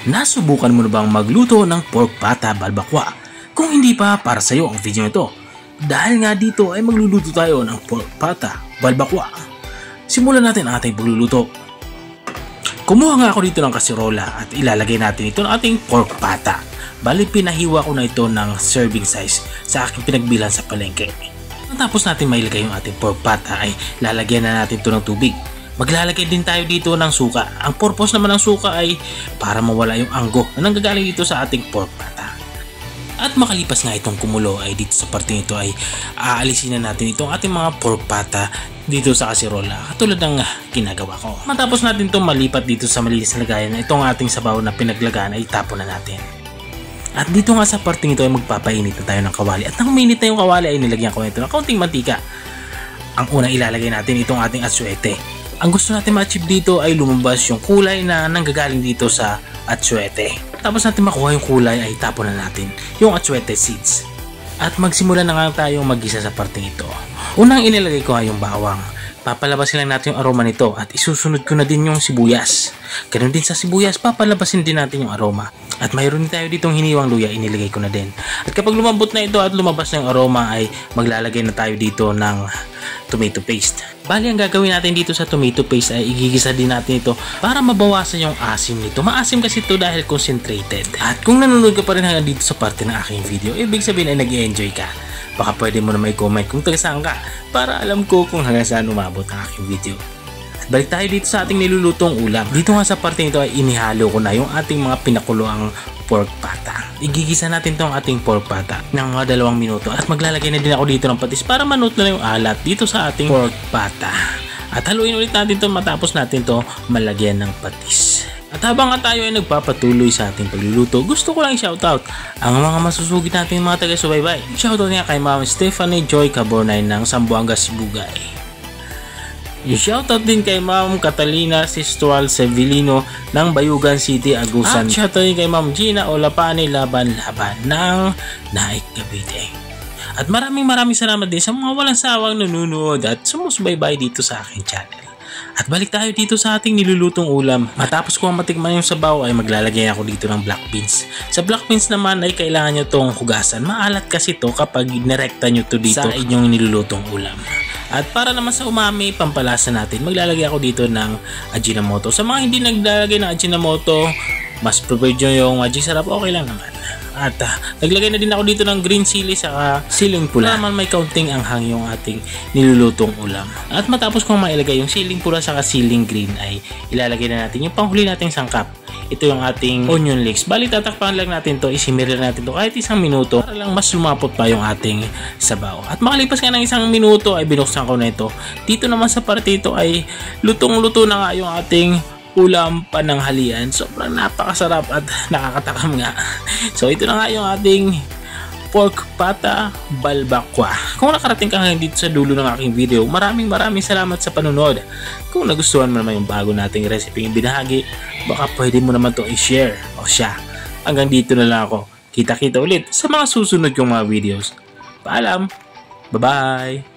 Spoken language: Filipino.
Nasubukan mo na bang magluto ng pork pata balbakwa? Kung hindi pa, para sa iyo ang video ito. Dahil nga dito ay magluluto tayo ng pork pata balbakwa. Simulan natin ang ating pagluluto. Kumuha nga ako dito ng kasirola at ilalagay natin ito ng ating pork pata. Bali pinahiwa ko na ito ng serving size sa aking pinagbilan sa palengke. Matapos natin mailagay yung ating pork pata ay lalagyan na natin ito ng tubig. Maglalagay din tayo dito ng suka. Ang purpose naman ng suka ay para mawala yung anggo na nanggagaling dito sa ating pork pata. At makalipas nga itong kumulo ay dito sa parte nito ay aalisin na natin itong ating mga pork pata dito sa kasirola katulad ng ginagawa ko. Matapos natin itong malipat dito sa malinis na lagayan, itong ating sabaw na pinaglagaan ay tapon na natin. At dito nga sa parting ito ay magpapainit na tayo ng kawali. At nang mainit na yung kawali ay nilagyan ko nito ng kaunting mantika. Ang unang ilalagay natin itong ating atsuete. Ang gusto natin ma-achieve dito ay lumabas yung kulay na nanggagaling dito sa atsuete. Tapos natin makuha yung kulay ay tapon na natin yung atsuete seeds. At magsimula na nga tayong mag-gisa sa parting ito. Unang inilagay ko ay yung bawang. Papalabasin lang natin yung aroma nito at isusunod ko na din yung sibuyas. Ganun din sa sibuyas, papalabasin din natin yung aroma. At mayroon tayo ditong hiniwang luya, inilagay ko na din. At kapag lumambot na ito at lumabas na yung aroma ay maglalagay na tayo dito ng tomato paste. Bali ang gagawin natin dito sa tomato paste ay igigisa din natin ito para mabawasan yung asim nito. Maasim kasi ito dahil concentrated. At kung nanonood ka pa rin hanggang dito sa parte ng aking video, ibig sabihin ay nag-i-enjoy ka. Baka pwede mo na may comment kung taga saan ka para alam ko kung hanggang saan umabot ang aking video. At balik tayo dito sa ating nilulutong ulam. Dito nga sa parte nito ay inihalo ko na yung ating mga pinakuloang pork pata. Igigisa natin itong ating pork pata ng mga 2 minuto at maglalagay na din ako dito ng patis para manuot na yung alat dito sa ating pork pata. At haluin ulit natin ito matapos natin ito malagyan ng patis. At habang nga tayo ay nagpapatuloy sa ating pagluluto, gusto ko lang i-shoutout ang mga masusugid natin mga taga-subaybay. Shoutout nga kay Ma'am Stephanie Joy Cabornay ng Zamboanga, Sibugay. I-shoutout din kay Ma'am Catalina Sistual Sevilino ng Bayugan City, Agusan. At shoutout din kay Ma'am Gina Olapane Laban-Laban ng Naik, Cavite. At maraming salamat din sa mga walang sawang nanonood at sumusubaybay dito sa aking channel. At balik tayo dito sa ating nilulutong ulam. Matapos ko matikman yung sabaw ay maglalagay ako dito ng black beans. Sa black beans naman ay kailangan nyo itong hugasan. Maalat kasi to kapag nirekta nyo to dito sa inyong nilulutong ulam. At para naman sa umami, pampalasa natin, maglalagay ako dito ng Ajinomoto. Sa mga hindi naglalagay ng Ajinomoto, mas preferred nyo yung Magic Sarap, okay lang naman. At naglagay na din ako dito ng green chili sa siling pula. Naman may kaunting anghang yung ating nilulutong ulam. At matapos kong mailagay yung siling pula sa siling green ay ilalagay na natin yung panghuli nating sangkap. Ito yung ating onion leeks. Bali tatakpan lang natin to, isimir lang natin to kahit 1 minuto para lang mas lumapot pa yung ating sabaw. At makalipas nga ng 1 minuto ay binuksan ko na ito. Dito naman sa parte ito ay lutong-luto na nga yung ating ulam pananghalian. Sobrang napakasarap at nakakatakam nga. So ito na nga yung ating pork pata balbakwa. Kung nakarating ka ngayon dito sa dulo ng aking video, maraming salamat sa panonood. Kung nagustuhan mo naman yung bago nating recipe yung binahagi, baka pwede mo naman itong i-share o siya. Hanggang dito na lang ako. Kita-kita ulit sa mga susunod kong mga videos. Paalam! Bye-bye!